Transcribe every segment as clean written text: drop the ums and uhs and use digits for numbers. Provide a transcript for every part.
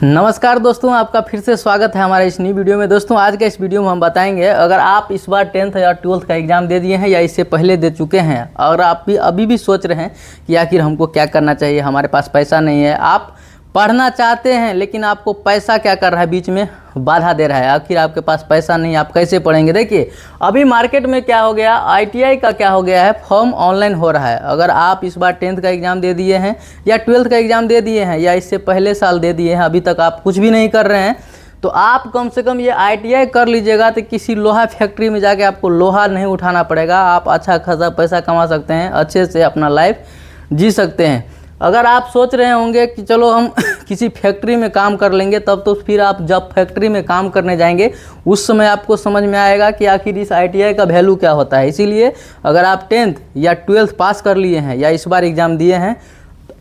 नमस्कार दोस्तों, आपका फिर से स्वागत है हमारे इस नई वीडियो में। दोस्तों आज के इस वीडियो में हम बताएंगे, अगर आप इस बार 10th या 12th का एग्ज़ाम दे दिए हैं या इससे पहले दे चुके हैं और आप भी अभी भी सोच रहे हैं कि आखिर हमको क्या करना चाहिए, हमारे पास पैसा नहीं है, आप पढ़ना चाहते हैं लेकिन आपको पैसा क्या कर रहा है, बीच में बाधा दे रहा है, आखिर आपके पास पैसा नहीं, आप कैसे पढ़ेंगे। देखिए अभी मार्केट में क्या हो गया, ITI का क्या हो गया है, फॉर्म ऑनलाइन हो रहा है। अगर आप इस बार 10th का एग्ज़ाम दे दिए हैं या 12th का एग्ज़ाम दे दिए हैं या इससे पहले साल दे दिए हैं, अभी तक आप कुछ भी नहीं कर रहे हैं, तो आप कम से कम ये ITI कर लीजिएगा। तो किसी लोहा फैक्ट्री में जाके आपको लोहा नहीं उठाना पड़ेगा, आप अच्छा खासा पैसा कमा सकते हैं, अच्छे से अपना लाइफ जी सकते हैं। अगर आप सोच रहे होंगे कि चलो हम किसी फैक्ट्री में काम कर लेंगे, तब तो फिर आप जब फैक्ट्री में काम करने जाएंगे उस समय आपको समझ में आएगा कि आखिर इस ITI का वैल्यू क्या होता है। इसीलिए अगर आप 10th या 12th पास कर लिए हैं या इस बार एग्ज़ाम दिए हैं,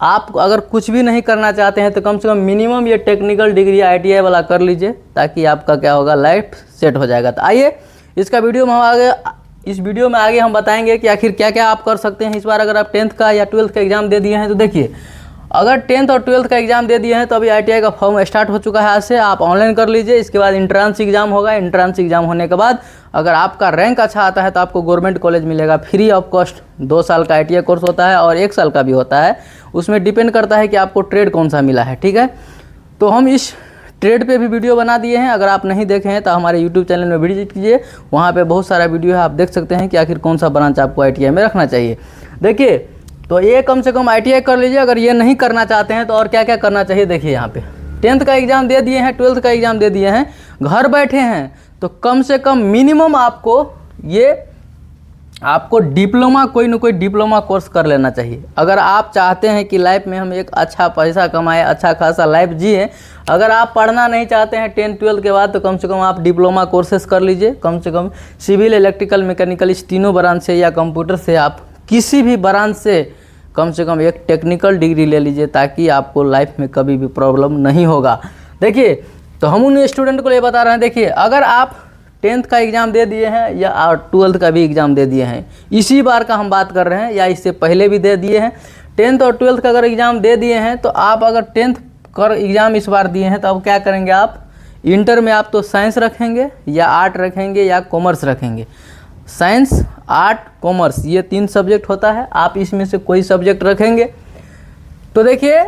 आप अगर कुछ भी नहीं करना चाहते हैं तो कम से कम मिनिमम ये टेक्निकल डिग्री ITI वाला कर लीजिए, ताकि आपका क्या होगा, लाइफ सेट हो जाएगा। तो आइए इसका वीडियो में इस वीडियो में आगे हम बताएंगे कि आखिर क्या क्या आप कर सकते हैं इस बार। अगर आप 10th का या 12th का एग्ज़ाम दे दिए हैं तो देखिए, अगर 10th और 12th का एग्ज़ाम दे दिए हैं तो अभी ITI का फॉर्म स्टार्ट हो चुका है, आज से आप ऑनलाइन कर लीजिए। इसके बाद इंट्रांस एग्ज़ाम होगा, इंट्रांस एग्ज़ाम होने के बाद अगर आपका रैंक अच्छा आता है तो आपको गवर्नमेंट कॉलेज मिलेगा फ्री ऑफ कॉस्ट। 2 साल का ITI कोर्स होता है और 1 साल का भी होता है, उसमें डिपेंड करता है कि आपको ट्रेड कौन सा मिला है, ठीक है। तो हम इस ट्रेड पे भी वीडियो बना दिए हैं, अगर आप नहीं देखे हैं तो हमारे यूट्यूब चैनल में विजिट कीजिए, वहाँ पे बहुत सारा वीडियो है, आप देख सकते हैं कि आखिर कौन सा ब्रांच आपको ITI में रखना चाहिए। देखिए तो ये कम से कम ITI कर लीजिए। अगर ये नहीं करना चाहते हैं तो और क्या क्या करना चाहिए, देखिए यहाँ पे 10th का एग्ज़ाम दे दिए हैं, 12th का एग्ज़ाम दे दिए हैं, घर बैठे हैं, तो कम से कम मिनिमम आपको डिप्लोमा, कोई ना कोई डिप्लोमा कोर्स कर लेना चाहिए। अगर आप चाहते हैं कि लाइफ में हम एक अच्छा पैसा कमाएं, अच्छा खासा लाइफ जिए, अगर आप पढ़ना नहीं चाहते हैं 10th 12th के बाद, तो कम से कम आप डिप्लोमा कोर्सेज कर लीजिए। कम से कम सिविल, इलेक्ट्रिकल, मैकेनिकल, इस तीनों ब्रांच से या कंप्यूटर से, आप किसी भी ब्रांच से कम एक टेक्निकल डिग्री ले लीजिए, ताकि आपको लाइफ में कभी भी प्रॉब्लम नहीं होगा। देखिए तो हम उन स्टूडेंट को ये बता रहे हैं, देखिए अगर आप 10th का एग्ज़ाम दे दिए हैं या 12th का भी एग्ज़ाम दे दिए हैं, इसी बार का हम बात कर रहे हैं या इससे पहले भी दे दिए हैं, 10th और 12th का अगर एग्ज़ाम दे दिए हैं, तो आप अगर 10th का एग्ज़ाम इस बार दिए हैं तो अब क्या करेंगे, आप इंटर में आप तो साइंस रखेंगे या आर्ट रखेंगे या कॉमर्स रखेंगे। साइंस, आर्ट, कॉमर्स, ये 3 सब्जेक्ट होता है, आप इसमें से कोई सब्जेक्ट रखेंगे। तो देखिए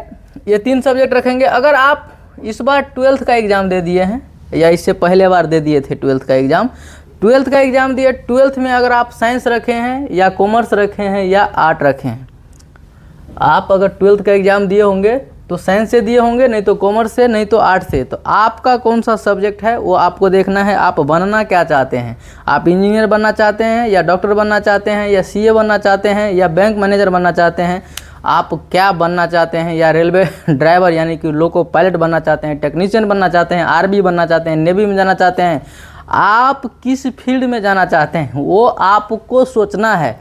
ये 3 सब्जेक्ट रखेंगे। अगर आप इस बार 12th का एग्ज़ाम दे दिए हैं या इससे पहले बार दे दिए थे 12th का एग्ज़ाम, 12th का एग्ज़ाम दिए, 12th में अगर आप साइंस रखे हैं या कॉमर्स रखे हैं या आर्ट रखे हैं, आप अगर 12th का एग्ज़ाम दिए होंगे तो साइंस से दिए होंगे, नहीं तो कॉमर्स से, नहीं तो आर्ट से, तो आपका कौन सा सब्जेक्ट है वो आपको देखना है। आप बनना क्या चाहते हैं, आप इंजीनियर बनना चाहते हैं या डॉक्टर बनना चाहते हैं या CA बनना चाहते हैं या बैंक मैनेजर बनना चाहते हैं, आप क्या बनना चाहते हैं, या रेलवे ड्राइवर यानी कि लोको पायलट बनना चाहते हैं, टेक्नीशियन बनना चाहते हैं, आर्मी बनना चाहते हैं, नेवी में जाना चाहते हैं, आप किस फील्ड में जाना चाहते हैं वो आपको सोचना है।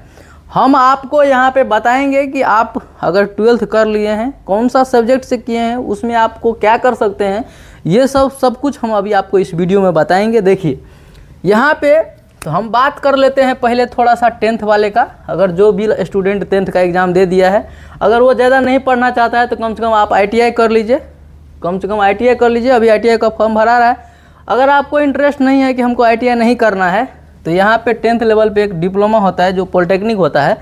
हम आपको यहाँ पे बताएंगे कि आप अगर 12th कर लिए हैं, कौन सा सब्जेक्ट से किए हैं, उसमें आपको क्या कर सकते हैं, ये सब कुछ हम अभी आपको इस वीडियो में बताएंगे। देखिए यहाँ पे तो हम बात कर लेते हैं पहले थोड़ा सा 10th वाले का। अगर जो भी स्टूडेंट 10th का एग्ज़ाम दे दिया है, अगर वो ज़्यादा नहीं पढ़ना चाहता है तो कम से कम आप ITI कर लीजिए, कम से कम ITI कर लीजिए। अभी ITI का फॉर्म भरा रहा है। अगर आपको इंटरेस्ट नहीं है कि हमको ITI नहीं करना है, तो यहाँ पे 10th लेवल पे एक डिप्लोमा होता है जो पॉलिटेक्निक होता है,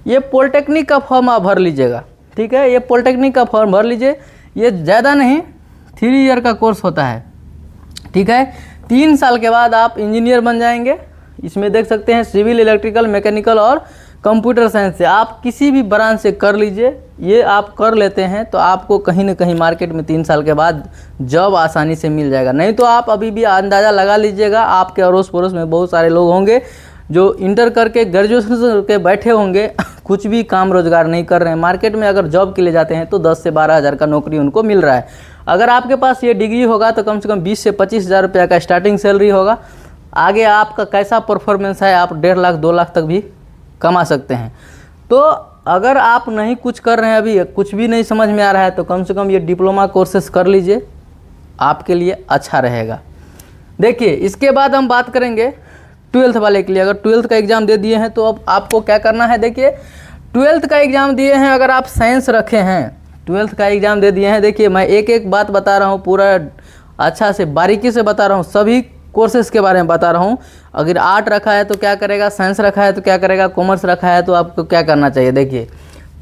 ये पॉलिटेक्निक का फॉर्म आप भर लीजिएगा, ठीक है। ये पॉलिटेक्निक का फॉर्म भर लीजिए, ये ज़्यादा नहीं 3 ईयर का कोर्स होता है, ठीक है। 3 साल के बाद आप इंजीनियर बन जाएंगे। इसमें देख सकते हैं सिविल, इलेक्ट्रिकल, मैकेनिकल और कंप्यूटर साइंस से आप किसी भी ब्रांच से कर लीजिए। ये आप कर लेते हैं तो आपको कहीं ना कहीं मार्केट में 3 साल के बाद जॉब आसानी से मिल जाएगा। नहीं तो आप अभी भी अंदाज़ा लगा लीजिएगा, आपके अड़ोस पड़ोस में बहुत सारे लोग होंगे जो इंटर करके, ग्रेजुएशन करके बैठे होंगे, कुछ भी काम रोजगार नहीं कर रहे हैं। मार्केट में अगर जॉब के लिए जाते हैं तो 10 से 12 हज़ार का नौकरी उनको मिल रहा है। अगर आपके पास ये डिग्री होगा तो कम से कम 20 से 25 हज़ार रुपये का स्टार्टिंग सैलरी होगा। आगे आपका कैसा परफॉर्मेंस है, आप 1.5 लाख 2 लाख तक भी कमा सकते हैं। तो अगर आप नहीं कुछ कर रहे हैं, अभी कुछ भी नहीं समझ में आ रहा है, तो कम से कम ये डिप्लोमा कोर्सेस कर लीजिए, आपके लिए अच्छा रहेगा। देखिए इसके बाद हम बात करेंगे 12th वाले के लिए। अगर 12th का एग्ज़ाम दे दिए हैं तो अब आपको क्या करना है। देखिए 12th का एग्ज़ाम दिए हैं, अगर आप साइंस रखे हैं ट्वेल्थ का एग्ज़ाम दे दिए हैं। देखिए मैं एक एक बात बता रहा हूँ, पूरा अच्छा से बारीकी से बता रहा हूँ, सभी कोर्सेज़ के बारे में बता रहा हूँ। अगर आर्ट रखा है तो क्या करेगा, साइंस रखा है तो क्या करेगा, कॉमर्स रखा है तो आपको क्या करना चाहिए। देखिए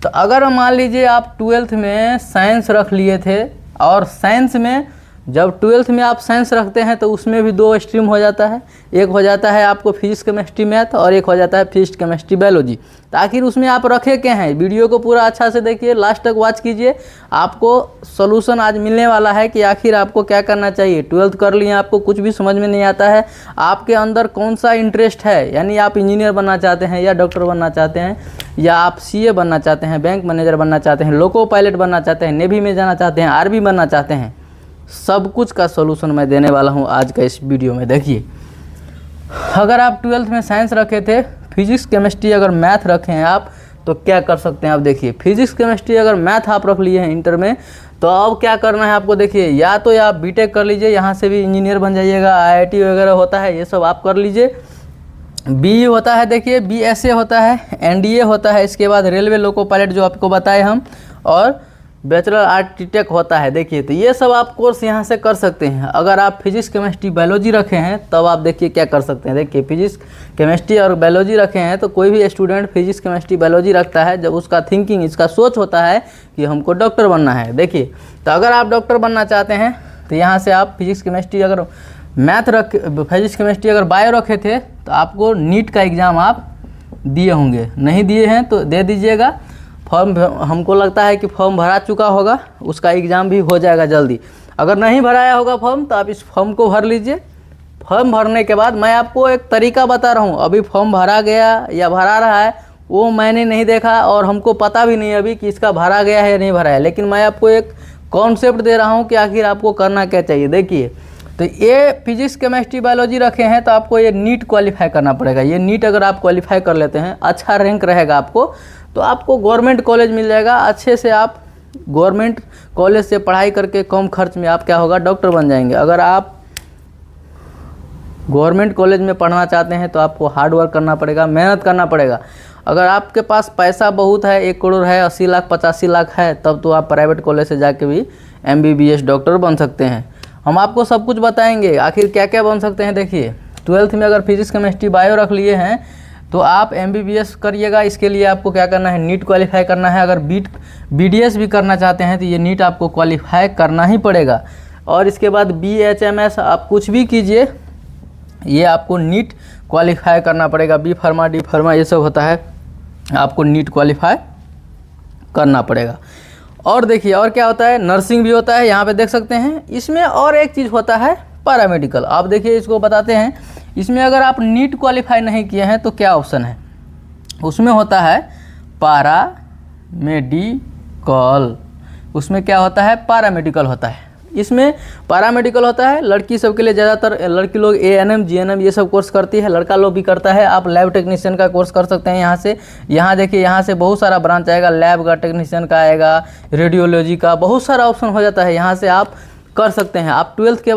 तो अगर मान लीजिए आप ट्वेल्थ में साइंस रख लिए थे, और साइंस में जब ट्वेल्थ में आप साइंस रखते हैं तो उसमें भी 2 स्ट्रीम हो जाता है। एक हो जाता है आपको फिजिक्स केमिस्ट्री मैथ, और एक हो जाता है फिजिक्स केमिस्ट्री बायोलॉजी। तो आखिर उसमें आप रखे क्या हैं, वीडियो को पूरा अच्छा से देखिए, लास्ट तक वॉच कीजिए, आपको सॉल्यूशन आज मिलने वाला है कि आखिर आपको क्या करना चाहिए। ट्वेल्थ कर लिए, आपको कुछ भी समझ में नहीं आता है, आपके अंदर कौन सा इंटरेस्ट है, यानी आप इंजीनियर बनना चाहते हैं या डॉक्टर बनना चाहते हैं, या आप सीए बनना चाहते हैं, बैंक मैनेजर बनना चाहते हैं, लोको पायलट बनना चाहते हैं, नेवी में जाना चाहते हैं, आर्मी बनना चाहते हैं, सब कुछ का सॉल्यूशन मैं देने वाला हूं आज का इस वीडियो में। देखिए अगर आप ट्वेल्थ में साइंस रखे थे, फिजिक्स केमिस्ट्री अगर मैथ रखे हैं आप, तो क्या कर सकते हैं आप। देखिए फिजिक्स केमिस्ट्री अगर मैथ आप रख लिए हैं इंटर में, तो अब क्या करना है आपको। देखिए या तो आप बीटेक कर लीजिए, यहाँ से भी इंजीनियर बन जाइएगा, आईआईटी वगैरह होता है, ये सब आप कर लीजिए। बी होता है, देखिए बीएसए होता है, एनडीए होता है, इसके बाद रेलवे लोको पायलट जो आपको बताए हम, और बैचलर आर्किटेक्ट होता है। देखिए तो ये सब आप कोर्स यहाँ से कर सकते हैं। अगर आप फिजिक्स केमिस्ट्री बायोलॉजी रखे हैं तब आप देखिए क्या कर सकते हैं। देखिए फिजिक्स केमिस्ट्री और बायोलॉजी रखे हैं तो कोई भी स्टूडेंट फिजिक्स केमिस्ट्री बायोलॉजी रखता है, जब उसका थिंकिंग, इसका सोच होता है कि हमको डॉक्टर बनना है। देखिए तो अगर आप डॉक्टर बनना चाहते हैं तो यहाँ से आप फिजिक्स केमिस्ट्री अगर मैथ फिजिक्स केमिस्ट्री अगर बायो रखे थे तो आपको नीट का एग्ज़ाम आप दिए होंगे, नहीं दिए हैं तो दे दीजिएगा। फॉर्म हमको लगता है कि फॉर्म भरा चुका होगा, उसका एग्ज़ाम भी हो जाएगा जल्दी। अगर नहीं भराया होगा फॉर्म तो आप इस फॉर्म को भर लीजिए। फॉर्म भरने के बाद मैं आपको एक तरीका बता रहा हूँ, अभी फॉर्म भरा गया या भरा रहा है वो मैंने नहीं देखा, और हमको पता भी नहीं अभी कि इसका भरा गया है या नहीं भरा है, लेकिन मैं आपको एक कॉन्सेप्ट दे रहा हूँ कि आखिर आपको करना क्या चाहिए। देखिए तो ये फिजिक्स केमिस्ट्री बायोलॉजी रखे हैं तो आपको ये नीट क्वालिफाई करना पड़ेगा। ये नीट अगर आप क्वालिफाई कर लेते हैं, अच्छा रैंक रहेगा आपको, तो आपको गवर्नमेंट कॉलेज मिल जाएगा। अच्छे से आप गवर्नमेंट कॉलेज से पढ़ाई करके कम खर्च में आप क्या होगा, डॉक्टर बन जाएंगे। अगर आप गवर्नमेंट कॉलेज में पढ़ना चाहते हैं तो आपको हार्ड वर्क करना पड़ेगा, मेहनत करना पड़ेगा। अगर आपके पास पैसा बहुत है, 1 करोड़ है, 80 लाख 85 लाख है, तब तो आप प्राइवेट कॉलेज से जाके भी MBBS डॉक्टर बन सकते हैं। हम आपको सब कुछ बताएंगे आखिर क्या क्या बन सकते हैं। देखिए ट्वेल्थ में अगर फिजिक्स केमिस्ट्री बायो रख लिए हैं तो आप MBBS करिएगा। इसके लिए आपको क्या करना है, नीट क्वालिफाई करना है। अगर BDS भी करना चाहते हैं तो ये नीट आपको क्वालिफाई करना ही पड़ेगा। और इसके बाद BHMS आप कुछ भी कीजिए, ये आपको नीट क्वालिफाई करना पड़ेगा। B फार्मा D फार्मा ये सब होता है, आपको नीट क्वालिफाई करना पड़ेगा। और देखिए और क्या होता है, नर्सिंग भी होता है, यहाँ पे देख सकते हैं। इसमें और एक चीज़ होता है पैरामेडिकल। आप देखिए इसको बताते हैं, इसमें अगर आप नीट क्वालिफाई नहीं किए हैं तो क्या ऑप्शन है, उसमें होता है पैरामेडिकल। उसमें क्या होता है, पैरामेडिकल होता है। इसमें पैरामेडिकल होता है लड़की सब के लिए, ज़्यादातर लड़की लोग ANM GNM ये सब कोर्स करती है, लड़का लोग भी करता है। आप लैब टेक्नीशियन का कोर्स कर सकते हैं यहाँ से। यहाँ देखिए यहाँ से बहुत सारा ब्रांच आएगा, लैब का टेक्नीशियन का आएगा, रेडियोलॉजी का, बहुत सारा ऑप्शन हो जाता है। यहाँ से आप कर सकते हैं। आप ट्वेल्थ के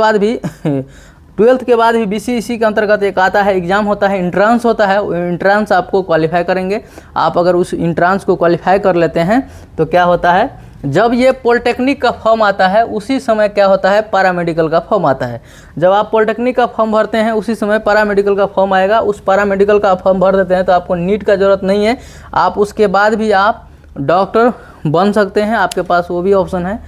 बाद भी BCEC के अंतर्गत एक आता है, एग्ज़ाम होता है, इंट्रांस होता है। इंट्रांस आपको क्वालिफाई करेंगे। आप अगर उस इंट्रांस को क्वालिफाई कर लेते हैं तो क्या होता है, जब ये पॉलिटेक्निक का फॉर्म आता है उसी समय क्या होता है, पैरामेडिकल का फॉर्म आता है। जब आप पॉलिटेक्निक का फॉर्म भरते हैं उसी समय पैरामेडिकल का फॉर्म आएगा। उस पैरामेडिकल का फॉर्म भर देते हैं तो आपको नीट का ज़रूरत नहीं है, आप उसके बाद भी आप डॉक्टर बन सकते हैं, आपके पास वो भी ऑप्शन है।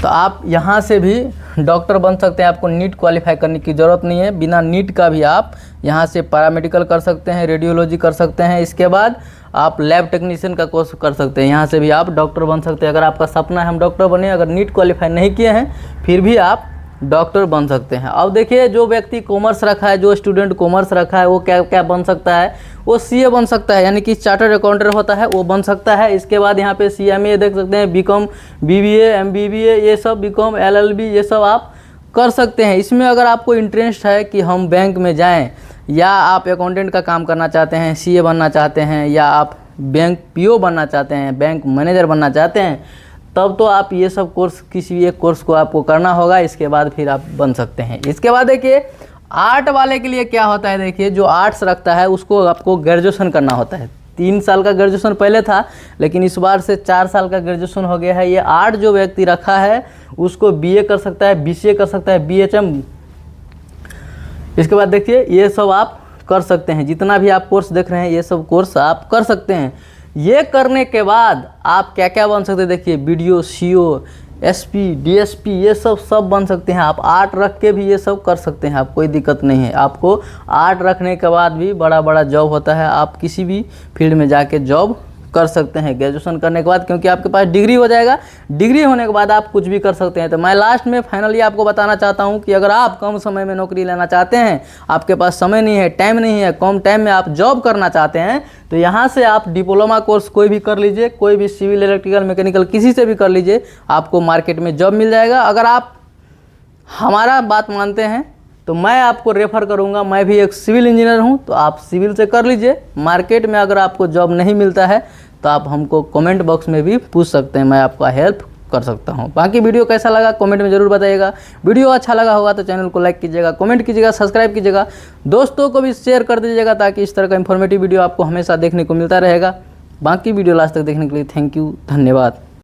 तो आप यहाँ से भी डॉक्टर बन सकते हैं, आपको नीट क्वालिफाई करने की ज़रूरत नहीं है। बिना नीट का भी आप यहाँ से पैरामेडिकल कर सकते हैं, रेडियोलॉजी कर सकते हैं। इसके बाद आप लैब टेक्नीशियन का कोर्स कर सकते हैं, यहाँ से भी आप डॉक्टर बन सकते हैं। अगर आपका सपना है हम डॉक्टर बने, अगर नीट क्वालिफाई नहीं किए हैं फिर भी आप डॉक्टर बन सकते हैं। अब देखिए जो व्यक्ति कॉमर्स रखा है, जो स्टूडेंट कॉमर्स रखा है, वो क्या क्या बन सकता है, वो CA बन सकता है, यानी कि चार्टर्ड अकाउंटेंट होता है वो बन सकता है। इसके बाद यहाँ पे CMA देख सकते हैं, BCom BBA MBBA ये सब, BCom LLB ये सब आप कर सकते हैं। इसमें अगर आपको इंटरेस्ट है कि हम बैंक में जाएं, या आप अकाउंटेंट का काम करना चाहते हैं, CA बनना चाहते हैं, या आप बैंक PO बनना चाहते हैं, बैंक मैनेजर बनना चाहते हैं, तब तो आप ये सब कोर्स, किसी भी एक कोर्स को आपको करना होगा। इसके बाद फिर आप बन सकते हैं। इसके बाद देखिए आर्ट वाले के लिए क्या होता है, देखिए जो आर्ट्स रखता है उसको आपको ग्रेजुएशन करना होता है। 3 साल का ग्रेजुएशन पहले था, लेकिन इस बार से 4 साल का ग्रेजुएशन हो गया है। ये 8 जो व्यक्ति रखा है उसको बीए कर सकता है, बीसीए कर सकता है, बीएचएम। इसके बाद देखिए ये सब आप कर सकते हैं, जितना भी आप कोर्स देख रहे हैं ये सब कोर्स आप कर सकते हैं। ये करने के बाद आप क्या क्या बन सकते हैं, देखिए बीडीओ, सीओ, एसपी, डीएसपी, ये सब बन सकते हैं। आप आर्ट रख के भी ये सब कर सकते हैं, आप कोई दिक्कत नहीं है। आपको आर्ट रखने के बाद भी बड़ा बड़ा जॉब होता है, आप किसी भी फील्ड में जाके जॉब कर सकते हैं ग्रेजुएशन करने के बाद, क्योंकि आपके पास डिग्री हो जाएगा। डिग्री होने के बाद आप कुछ भी कर सकते हैं। तो मैं लास्ट में फाइनली आपको बताना चाहता हूं कि अगर आप कम समय में नौकरी लेना चाहते हैं, आपके पास समय नहीं है, टाइम नहीं है, कम टाइम में आप जॉब करना चाहते हैं, तो यहाँ से आप डिप्लोमा कोर्स कोई भी कर लीजिए, कोई भी सिविल, इलेक्ट्रिकल, मैकेनिकल किसी से भी कर लीजिए, आपको मार्केट में जॉब मिल जाएगा। अगर आप हमारा बात मानते हैं तो मैं आपको रेफ़र करूंगा, मैं भी एक सिविल इंजीनियर हूं, तो आप सिविल से कर लीजिए। मार्केट में अगर आपको जॉब नहीं मिलता है तो आप हमको कमेंट बॉक्स में भी पूछ सकते हैं, मैं आपका हेल्प कर सकता हूं। बाकी वीडियो कैसा लगा कमेंट में ज़रूर बताइएगा। वीडियो अच्छा लगा होगा तो चैनल को लाइक कीजिएगा, कमेंट कीजिएगा, सब्सक्राइब कीजिएगा, दोस्तों को भी शेयर कर दीजिएगा, ताकि इस तरह का इन्फॉर्मेटिव वीडियो आपको हमेशा देखने को मिलता रहेगा। बाकी वीडियो लास्ट तक देखने के लिए थैंक यू, धन्यवाद।